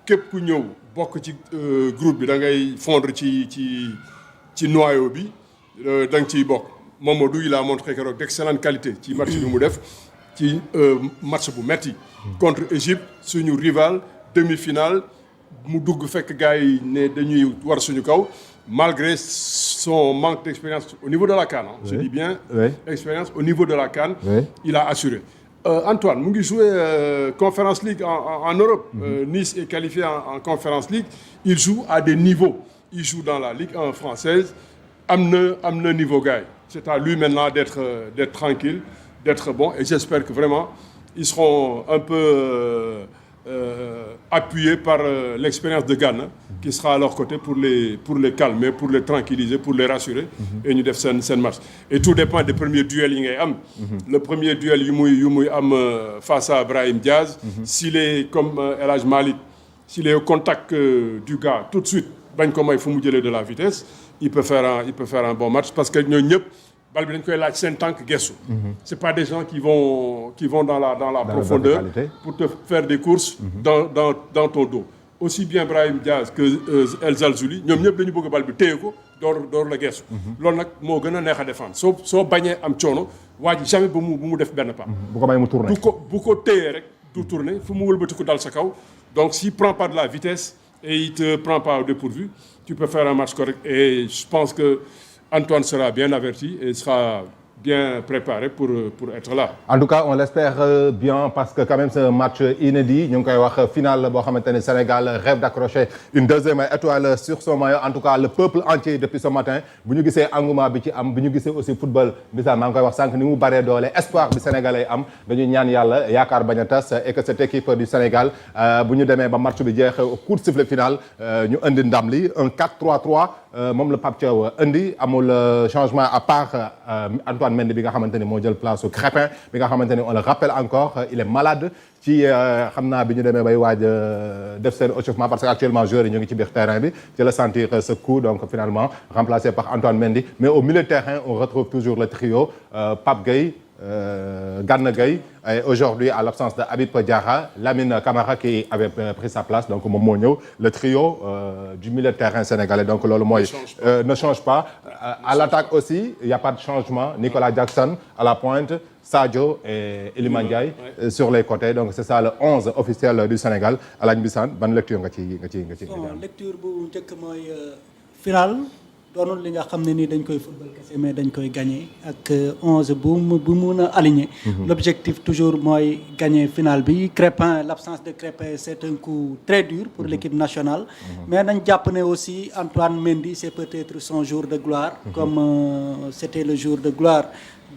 képp ku ñëw bokk ci groupe bi da ngay fondre ci noyau bi da nga ciy bokk. Mamadou il a montré keroog d'excellente qualité ci match bi mu def ci match bu metti contre Égypte suñu rival demi-finale mu dugg fekk gars yi ne dañuy war suñu kaw malgré son manque d'expérience au niveau de la CAN. Je dis bien expérience au niveau de la CAN. Il a assuré. Antoine mu ngi joué Conference League en Europe. Nice est qualifié en Conference League. Il joue à des niveaux. Il joue dans la Ligue 1 française. am na niveau gars yi. C'est à lui maintenant d'être tranquille, d'être bon. Et j'espère que vraiment ils seront un peu appuyés par l'expérience de Gana, qui sera à leur côté pour les calmer, pour les tranquilliser, pour les rassurer. Et ñu def seen match. Et tout dépend des premiers duels yi ngay am. Le premier duel yu muy am face à Brahim Diaz. S'il est comme El Hadj Malick, s'il est au contact du gars tout de suite, bañ ko may fu mu jëlee de la vitesse, il peut faire un bon match parce que ñooñu ñëpp bal bi dañ koy laaj seen tànk gestu. C'est pas des gens qui vont dans la profondeur pour te faire des courses dans ton dos. Aussi bien Brahim Diaz que El Zalzouli ñoom ñëpp dañu bëgg bal bi téye ko door la gestu. Loolu nag moo gën a neex a défendre soo bañee am coono waa ji jamais bu mu def benn pas. bu ko may mu tourner bu ko téyee rek du tourner fu mu wëlbatiku dal sa kaw. Donc s'il prend pas de la vitesse et il te prend pas au dépourvu, tu peux faire un match correct. Et je pense que Antoine sera bien averti et sera bien préparé pour être là. En tout cas, on l'espère bien parce que quand même c'est un match inédit. Ñu ngi koy wax finale boo xamante ne Sénégal rêve d'accrocher une deuxième étoile sur son maillot. En tout cas, le peuple entier depuis ce matin bu ñu gisee engouement bi ci am bu ñu gisee aussi football bi sax maa ngi koy wax sànq ni mu baree doole espoir bi Sénégalais am dañuy ñaan yàlla yaakaar bañ a tas et que cette équipe du Sénégal bu ñu demee ba match bi jeex coup de sifflet final ñu indi ndam li un 4-3-3 moom la Pape Thiaw indi amul changement à part Antoine Mendy bi nga xamante ni moo jël place au Crépin bi nga xamante ni on le rappelle encore il est malade ci xam naa bi ñu demee bay waaj def seen échauffement parce que actuellement joueurs yi ñu ngi ci biir terrain bi ci la sentir ce coup donc finalement remplacé par Antoine Mendy mais au milieu de terrain on retrouve toujours le trio Pape Gueye Gana Gueye et aujourd'hui à l'absence de Habib Diarra Lamine Camara qui avait pris sa place donc moom moo ñëw le trio du milieu de terrain sénégalais donc loolu mooy ne change pas à l'attaque aussi il y a pas de changement Nicolas Jackson à la pointe Sadio et Iliman Ndiaye sur les côtés donc c'est ça le 11 officiel du Sénégal Alain Bissane ban lecture nga ci bon lecture bu njëkk mooy final doonul li nga xam ne ni dañ koy football kese mais dañ koy gagner ak 11 bu mun a aligner. L'objectif toujours mooy gagner finale bi Crépin l'absence de Crépin c'est un coup très dur pour l'équipe nationale. Mais nañ jàpp ne aussi Antoine Mendy c'est peut-être son jour de gloire. Comme c'était le jour de gloire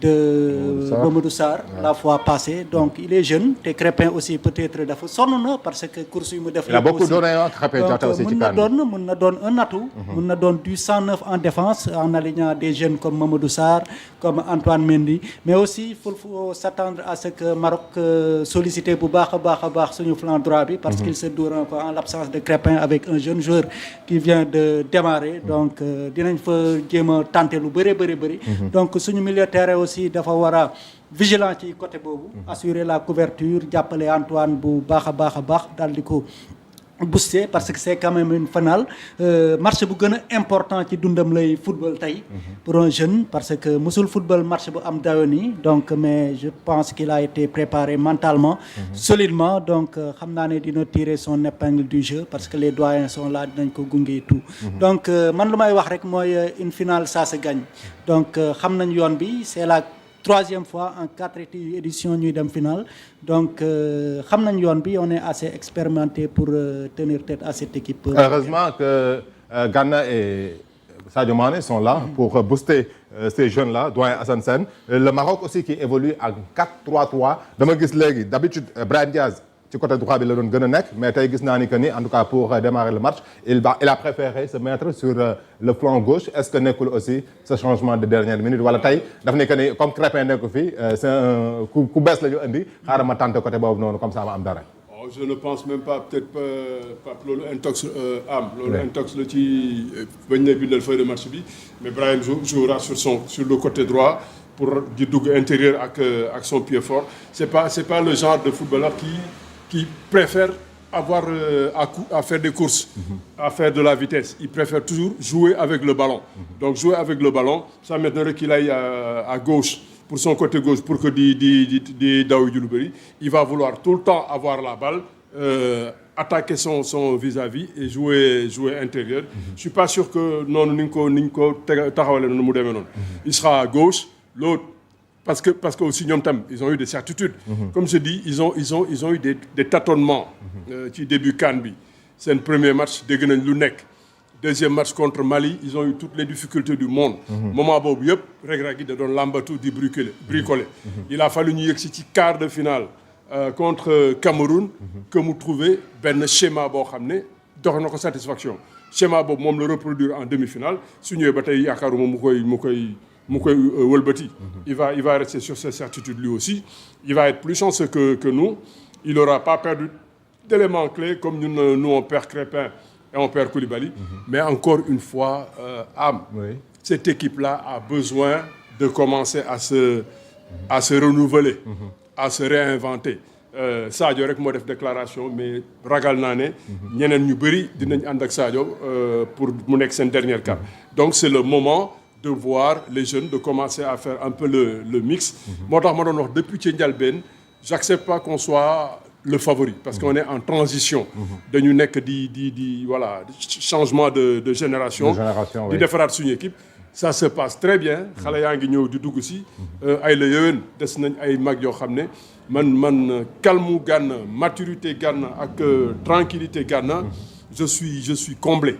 de Mamadou Sarr la fois passée donc il est jeune te Crépin aussi peut-être dafa sonn na parce que course yu mu def. il a beaucoup donné Crépin aussi ci kan mun na doon un atout. mun na doon du 109 en défense en alignant des jeunes comme Mamadou Sarr comme Antoine Mendy mais aussi faut s'attendre à ce que Maroc sollicité bu baax a baax suñu flanc droit bi. parce qu'il se doure un peu en l'absence de Crépin avec un jeune joueur qui vient de démarrer donc dinañ fa jéem a tenter lu bëri. donc suñu milieu terrain aussi dafa war a vigilant ci côté boobu. assurer la couverture jàppale Antoine bu baax a baax daal di ko booster parce que c'est quand même une finale match bu gën a important ci dundam lay football tey. pour un jeune parce que musul football match bu am dayo nii donc mais je pense qu'il a été préparé mentalement. solidement donc xam naa ne dina tirer son épingle du jeu parce que les doyens sont là dinañ ko gunge et tout. donc man lu may wax rek mooy une finale ça se gagne donc xam nañ yoon bi c'est la troisième fois en 4 éditions ñuy dem finale donc xam nañ yoon bi on est assez expérimenté pour tenir tête à cette équipe. Heureusement que Gana et Sadio Mané sont là pour booster ces jeunes-là doyen Assane Sène le Maroc aussi qui évolue en 4-3-3 dama gis léegi d'habitude Brahim Diaz ci côté droit bi la doon gën a nekk mais tey gis naa ni que ni en tout cas pour démarrer le match il a préféré se mettre sur le flanc gauche est-ce que nekkul aussi ce changement de dernière minute wala tey daf ne que ni comme Crépin nekku fi c'est un ku bees la ñu indi xaaral ma tenter côté boobu noonu comme ça ma am dara. Je ne pense même pas peut-être pas loolu intox loolu intox la ci bañ na bindal feuille de match bi mais Brahim jouera sur le côté droit pour di dugg intérieur ak son pied fort c'est pas le genre de footballeur qui préfère avoir à faire des courses, à faire de la vitesse. Il préfère toujours jouer avec le ballon. Donc jouer avec le ballon, ça m'étonnerait qu'il aille à gauche, pour son côté gauche, pour que Daoui Djoulouberi, il va vouloir tout le temps avoir la balle, attaquer son vis-à-vis et jouer intérieur. Je ne suis pas sûr que il sera à gauche, l'autre. Parce que aussi ils ont eu des certitudes. Comme je dis, ils ont eu des tâtonnements qui début CAN bi. C'est un premier match dégg nañ lu nekk. Deuxième match contre Mali, ils ont eu toutes les difficultés du monde. Moment boobu yëpp Reug gi da doon lambatu di bricoler. Il a fallu ñu yegg ci quart de finale contre Cameroun que mu trouver benn schéma boo xam ne dox na ko satisfaction. Schéma boobu moom la reproduire en demi-finale su ñëwee ba tey yaakaaruma mu koy wëlbati. Il va rester sur ses certitudes lui aussi. Il va être plus chanceux que nous. Il n'aura pas perdu d'éléments clés comme nous on perd Crépin et on perd Koulibaly. Mais encore une fois, cette équipe-là a besoin de commencer à se renouveler, à se réinventer. Sadio rek moo def déclaration mais ragal naa ne ñeneen ñu bëri dinañ ànd ak Sadio pour mu nekk seen dernière carte. Donc c'est le moment de voir les jeunes, de commencer à faire un peu le mix. Moo tax ma doon wax depuis ci njëlbéen, j'accepte pas qu'on soit le favori parce qu'on est en transition. dañu nekk voilà changement de génération. di defaraat suñu équipe. Ça se passe très bien. xale yaa ngi ñëw di dugg si. ay la yéwén des nañ ay mag yoo xam ne man calme gànna maturité gànna ak tranquillité gànna. je suis comblé.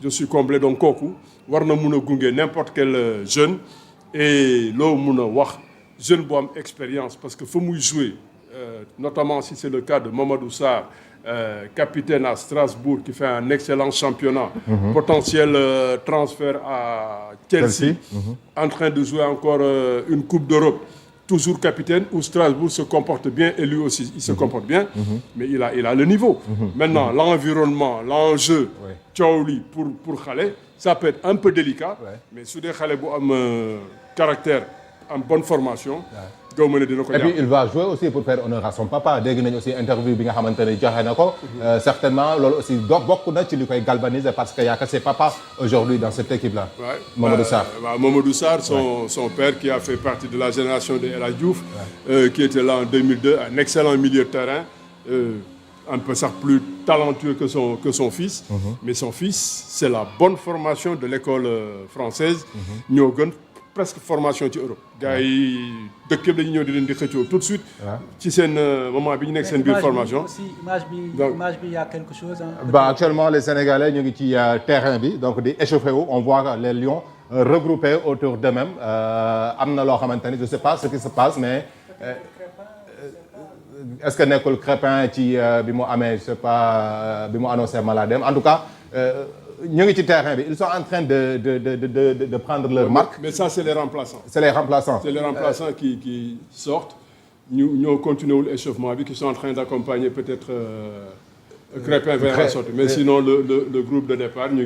je suis comblé donc kooku war na mun a gunge n'importe quel jeune et loo mun a wax jeune bu am expérience parce que fa muy jouer notamment si c'est le cas de Mamadou Sarr capitaine à Strasbourg qui fait un excellent championnat potentiel transfert à Chelsea en train de jouer encore une Coupe d'Europe toujours capitaine où Strasbourg se comporte bien et lui aussi il se comporte bien mais il a le niveau maintenant l'environnement l'enjeu coow li pour xale ça peut être un peu délicat mais su dee xale bu am caractère en bonne formation gaw ma ne dina ko et puis il va jouer aussi pour faire honneur à son papa dégg nañu aussi interview bi nga xamante ne joxe na ko certainement loolu aussi bokk na ci li koy galvaniser parce que y a que ses papas aujourd'hui dans cette équipe là. Mamadou Sarr Mamadou Sarr son père qui a fait partie de la génération de El Hadj Diouf qui était là en 2002 un excellent milieu de terrain un peu sax plus talentueux que son fils mais son fils c'est la bonne formation de l'école française ñoo gën presque formation ci Europe gars yi dëkk yëpp dañuy ñëw di leen di xëccoo tout de suite ci seen moment bi ñu nekk seen biir formation image bi y a quelque chose actuellement les Sénégalais ñu ngi ci terrain bi donc di échauffé wu on voit les lions regroupés autour d'eux-mêmes am na loo xamante ni je sais pas ce qui se passe mais est-ce que nekkul Crépin ci bi mu amee je sais pas bi mu annoncé maladie en tout cas ñu ngi ci terrain bi ils sont en train de prendre leur marque. mais ça c'est les remplaçants. C'est les remplaçants. C'est les remplaçants qui sortent ñoo continué wul échauffement bi qui sont en train d'accompagner peut-être Crépin vers la sortie mais sinon le groupe de départ ñu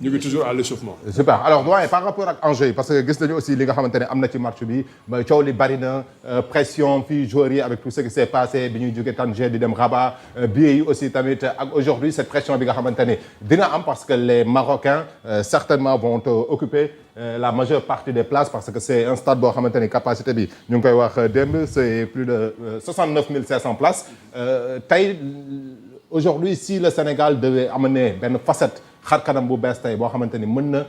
ngi toujours à l'échauffement. Super alors doyen par rapport ak enjeu yi parce que gis nañu aussi li nga xamante ne am na ci match bi coow li bari na pression fii joueurs yi avec tout ce qui s'est passé bi ñuy jóge Tanger di dem Rabat billets yi aussi tamit ak aujourd'hui cette pression bi nga xamante ne dina am parce que les Marocains certainement vont occuper la majeure partie des places parce que c'est un stade boo xamante ni capacité bi ñu ngi koy wax démb c'est plus de 69 500 places tey aujourd'hui si le Sénégal devait amener benn facette xar kanam bu bees tey boo xamante ni mën na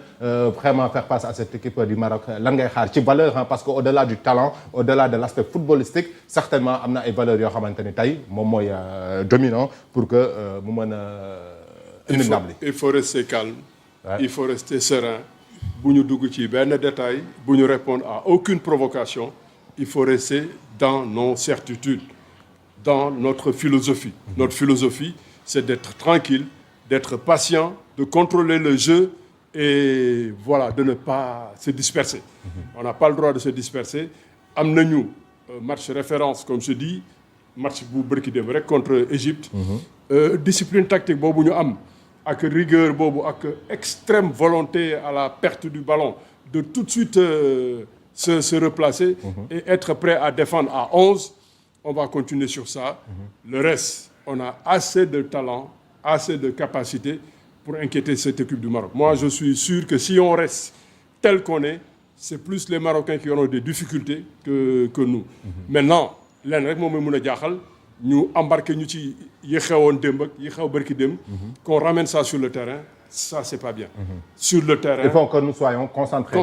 vraiment faire face à cette équipe du Maroc lan ngay xaar ci valeur parce que au-delà du talent au-delà de l'aspect footballistique certainement am na ay valeurs yoo xamante ni tey moom mooy dominant pour que mu mën a indinable. Il faut rester calme. Il faut rester serein. bu ñu dugg ci benn détail bu ñu répondre à aucune provocation. Il faut rester dans nos certitudes, dans notre philosophie. Notre philosophie, c'est d'être tranquille, d'être patient, de contrôler le jeu et voilà, de ne pas se disperser. On n'a pas le droit de se disperser. Am nañu match référence comme je dis, match bu bërki dem rek contre Égypte. Discipline tactique boobu ñu am ak rigueur boobu ak extrême volonté à la perte du ballon de tout de suite se replacer et être prêt à défendre à 11. On va continuer sur ça. Le reste on a assez de talent, assez de capacité pour inquiéter cette équipe du Maroc. Moi, je suis sûr que si on reste tel qu'on est, c'est plus les Marocains qui auront des difficultés que nous. Maintenant, lenn rek moom mooy mën a jaaxal ñu embarqué ñu ci yi xewoon démb ak yi xew barki démb, qu'on ramène ça sur le terrain, ça c'est pas bien. Sur le terrain, il faut que nous soyons concentrés.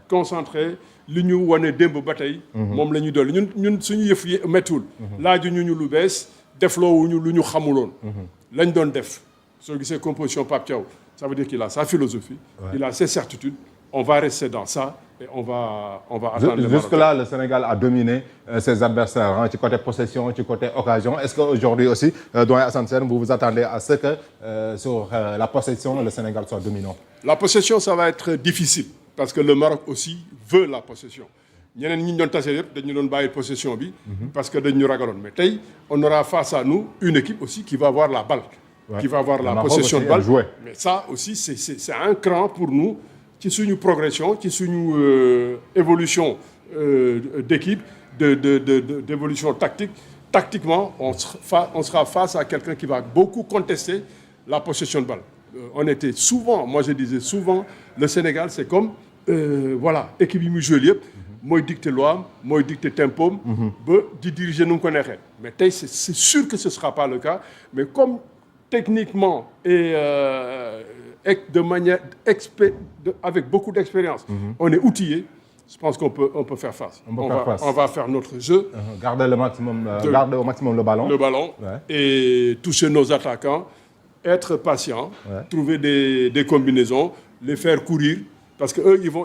Concentrés. Li ñu wane démb ba tey. moom la ñuy dolli ñun suñu yëf yi méttiwul. laaju ñu lu bees defloowuñu lu ñu xamuloon. lañ doon def soo gisee composition Pape Thiaw ça veut dire qu'il a sa philosophie. Il a ses certitudes. On va rester dans ça et on va attendre le Maroc. Jusque-là, le Sénégal a dominé ses adversaires ci côté possession, ci côté occasion. Est-ce qu'aujourd'hui aussi, doyen Assane Sène, vous vous attendez à ce que sur la possession, le Sénégal soit dominant? La possession, ça va être difficile parce que le Maroc aussi veut la possession. ñeneen ñi ñu doon tase yëpp dañu doon bàyyi possession bi. parce que dañu ragaloon mais tey on aura face à nous une équipe aussi qui va avoir la balle. Qui va avoir la possession de balle. Mais ça aussi c'est un cran pour nous. ci suñu progression ci suñu évolution d'équipe d'évolution tactiquement on sera face à quelqu'un qui va beaucoup contester la possession de balle. On était souvent, moi je disais souvent, le Sénégal c'est comme voilà équipe yi muy joué yëpp mooy dicter loi am mooy dicter tempo am ba di diriger nu mu ko neexee. Mais tey c'est sûr que ce sera pas le cas, mais comme techniquement et de manière avec beaucoup d'expérience, on est outillé. Je pense qu'on peut faire face. On va faire notre jeu. Garder au maximum le ballon. Et toucher nos attaquants, être patient, trouver des combinaisons, les faire courir, parce que eux